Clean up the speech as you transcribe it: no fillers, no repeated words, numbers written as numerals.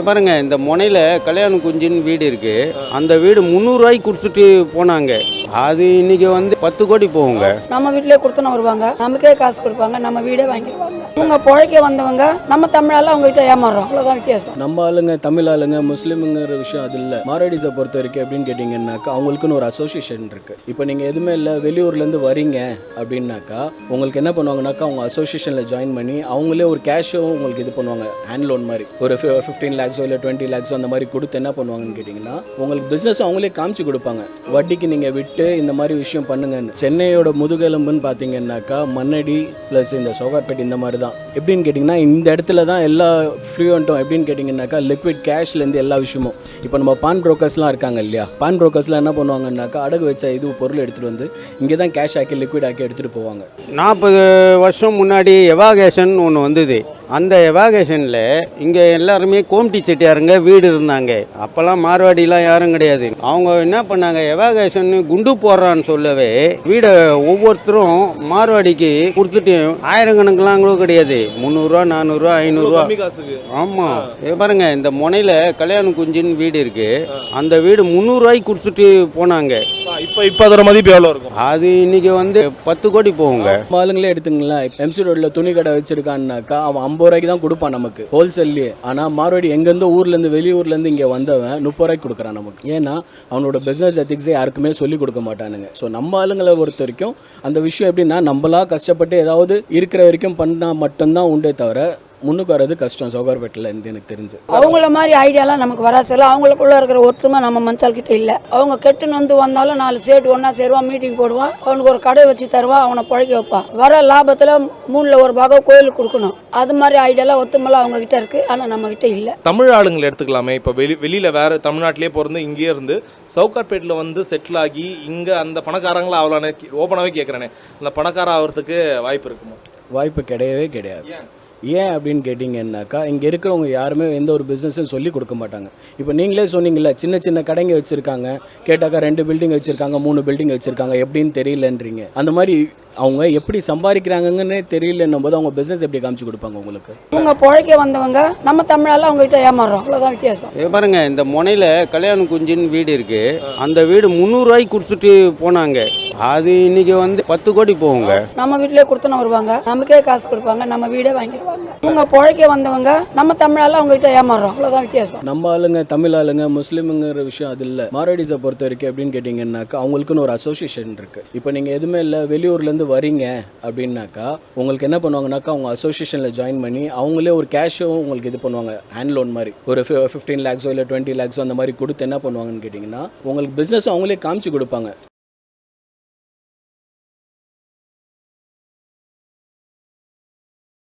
பாருங்க இந்த முனையில் கல்யாண குஞ்சின்னு வீடு இருக்கு. அந்த வீடு 300 ரூபாய்க்கு கொடுத்துட்டு போனாங்க. அது இன்னைக்கு வந்து 10 கோடி போகுங்க. நம்ம வீட்டிலே கொடுத்துன்னு வருவாங்க, நமக்கே காசு கொடுப்பாங்க, நம்ம வீடே வாங்கிடுவாங்க. இவங்க பொழைக்க வந்தவங்க நம்ம தமிழால அவங்க கிட்ட ஏமாறுறோம், அவ்வளோதான் வித்தியாசம். நம்ம ஆளுங்க தமிழ் ஆளுங்க முஸ்லீமுங்கிற விஷயம் அது இல்லை. மாரடிஸை பொறுத்த வரைக்கும் எப்படின்னு கேட்டிங்கன்னாக்கா அவங்களுக்குன்னு ஒரு அசோசியேஷன் இருக்குது. இப்போ நீங்கள் எதுவுமே இல்லை வெளியூர்லேருந்து வரீங்க அப்படின்னாக்கா உங்களுக்கு என்ன பண்ணுவாங்கனாக்கா அவங்க அசோசியேஷனில் ஜாயின் பண்ணி அவங்களே ஒரு கேஷும் உங்களுக்கு இது பண்ணுவாங்க. ஹேண்ட் லோன் மாதிரி ஒரு 15 lakhs இல்லை 20 lakhs அந்த மாதிரி கொடுத்து என்ன பண்ணுவாங்கன்னு கேட்டிங்கன்னா உங்களுக்கு பிஸ்னஸ் அவங்களே காமிச்சு கொடுப்பாங்க. வட்டிக்கு நீங்கள் விட்டு இந்த மாதிரி விஷயம் பண்ணுங்கன்னு. சென்னையோட முதுகெலும்புன்னு பார்த்தீங்கன்னாக்கா மண்ணடி ப்ளஸ் இந்த சோகார்பேட் இந்த மாதிரி தான். எப்படின்னு கேட்டிங்கன்னா இந்த இடத்துல தான் எல்லா ஃப்ளூயண்ட்டும் எப்படின்னு கேட்டிங்கன்னாக்கா லிக்விட் கேஷ்லேருந்து எல்லா விஷயமும். இப்போ நம்ம பான் ப்ரோக்கர்ஸ்லாம் இருக்காங்க இல்லையா, பான் ப்ரோக்கர்ஸ்லாம் என்ன பண்ணுவாங்கன்னாக்கா அடகு வச்ச இது பொருள் எடுத்துகிட்டு வந்து இங்கே தான் கேஷ் ஆக்கி லிக்விட் ஆக்கி எடுத்துகிட்டு போவாங்க. 40 வருஷம் முன்னாடி எவாகேஷன் ஒன்று வந்தது. அந்த எவாகேஷனில் இங்கே எல்லாருமே கோம்டி செட்டியாருங்க வீடு இருந்தாங்க. அப்போல்லாம் மார்வாடிலாம் யாரும் கிடையாது. அவங்க என்ன பண்ணாங்க, எவாகேஷன் குண்டு போடுறான்னு சொல்லவே வீடை ஒவ்வொருத்தரும் மார்வாடிக்கு கொடுத்துட்டு ஆயிரக்கணக்கெலாம் கூட கிடையாது, 300 ரூபா 400 ரூபா 500 ரூபா. ஆமாம் பாருங்க இந்த முனையில் கல்யாண குஞ்சின்னு வீடு இருக்கு. அந்த வீடு 300 ரூபாய்க்கு கொடுத்துட்டு போனாங்க. இப்போ அதோட மதிப்பு எவ்வளோ இருக்கும்? அது இன்னைக்கு வந்து 10 கோடி போகுங்க. ஆளுங்களே எடுத்துங்களேன், எம்சி ரோட்ல துணி கடை வச்சிருக்கான்னாக்கா அவன் 50 ரூபாய்க்கு தான் கொடுப்பான் நமக்கு ஹோல்சேல்லையே. ஆனால் மார்வாடி எங்கேருந்து ஊர்லேருந்து வெளியூர்லேருந்து இங்கே வந்தவன் 30 ரூபாய்க்கு கொடுக்குறான் நமக்கு. ஏன்னா அவனோட பிஸ்னஸ் எத்திக்ஸே யாருக்குமே சொல்லிக் கொடுக்க மாட்டானுங்க. ஸோ நம்ம ஆளுங்களை பொறுத்த வரைக்கும் அந்த விஷயம் எப்படின்னா நம்மளா கஷ்டப்பட்டு ஏதாவது இருக்கிற வரைக்கும் பண்ணால் மட்டும்தான் உண்டே தவிர முன்னுக்கு வர்றது கஷ்டம் சோகார்பேட்டில் இருந்து எனக்கு தெரிஞ்சு. அவங்கள மாதிரி ஐடியாலாம் நமக்கு வராசில்ல. அவங்களுக்குள்ள இருக்கிற ஒருத்தமா நம்ம மனுஷால் கிட்ட இல்லை. அவங்க கெட்டுன்னு வந்தாலும் 4 சேட்டு ஒன்றா சேருவான், மீட்டிங் போடுவான், அவனுக்கு ஒரு கடை வச்சு தருவான், அவனை பழக்க வைப்பான். வர லாபத்தில் 3ல் ஒரு பாகம் கோயிலுக்கு கொடுக்கணும். அது மாதிரி ஐடியாலாம் ஒத்துமெல்லாம் அவங்க கிட்ட இருக்கு, ஆனால் நம்ம கிட்ட இல்லை. தமிழ் ஆளுங்களை எடுத்துக்கலாமே. இப்போ வெளியில் வேற தமிழ்நாட்டிலே பிறந்து இங்கேயே இருந்து சவுகார்பேட்டில் வந்து செட்டில் ஆகி இங்கே அந்த பணக்காரங்களா ஆகலான்னு ஓப்பனாகவே கேட்குறேனே, அந்த பணக்கார ஆகிறதுக்கு வாய்ப்பு இருக்குமா? வாய்ப்பு கிடையவே கிடையாது. ஏன் அப்படின்னு கேட்டிங்கன்னாக்கா இங்கே இருக்கிறவங்க யாருமே எந்த ஒரு பிஸ்னஸும் சொல்லி கொடுக்க மாட்டாங்க. இப்போ நீங்களே சொன்னீங்களே சின்ன சின்ன கடைங்க வச்சுருக்காங்க, கேட்டாக்கா 2 பில்டிங் வச்சுருக்காங்க 3 பில்டிங் வச்சுருக்காங்க, எப்படின்னு தெரியலன்றீங்க. அந்த மாதிரி அவங்க எப்படி சம்பாதிக்கிறாங்கன்னே தெரியலன்னும் போது அவங்க பிஸ்னஸ் எப்படி காமிச்சு கொடுப்பாங்க உங்களுக்கு? இவங்க பொழைக்க வந்தவங்க நம்ம தமிழால அவங்க கிட்ட ஏமாறுறோம், அவ்வளோதான் வித்தியாசம். பாருங்க இந்த முனையில் கல்யாண குஞ்சின்னு வீடு இருக்கு. அந்த வீடு 300 ரூபாய்க்கு கொடுத்துட்டு போனாங்க. அது இன்னைக்கு வந்து 10 கோடி போகுங்க. நம்ம வீட்டிலே கொடுத்துன்னு வருவாங்க, நமக்கே காசு கொடுப்பாங்க, நம்ம வீடே வாங்கிடுவாங்க. இவங்க பொழைக்க வந்தவங்க நம்ம தமிழால அவங்க கிட்ட ஏமாறுறோம், அவ்வளோதான் வித்தியாசம். நம்ம ஆளுங்க தமிழ் ஆளுங்க முஸ்லீமுங்கிற விஷயம் அது இல்லை. மாரடிஸை பொறுத்த வரைக்கும் எப்படின்னு கேட்டிங்கன்னாக்கா அவங்களுக்குன்னு ஒரு அசோசியேஷன் இருக்குது. இப்போ நீங்கள் எதுவுமே இல்லை வெளியூர்லேருந்து வரீங்க அப்படின்னாக்கா உங்களுக்கு என்ன பண்ணுவாங்கனாக்கா அவங்க அசோசியேஷனில் ஜாயின் பண்ணி அவங்களே ஒரு கேஷும் உங்களுக்கு இது பண்ணுவாங்க. ஹேண்ட் லோன் மாதிரி ஒரு 15 lakhs இல்லை 20 lakhs அந்த மாதிரி கொடுத்து என்ன பண்ணுவாங்கன்னு கேட்டிங்கன்னா உங்களுக்கு பிஸ்னஸ் அவங்களே காமிச்சு கொடுப்பாங்க.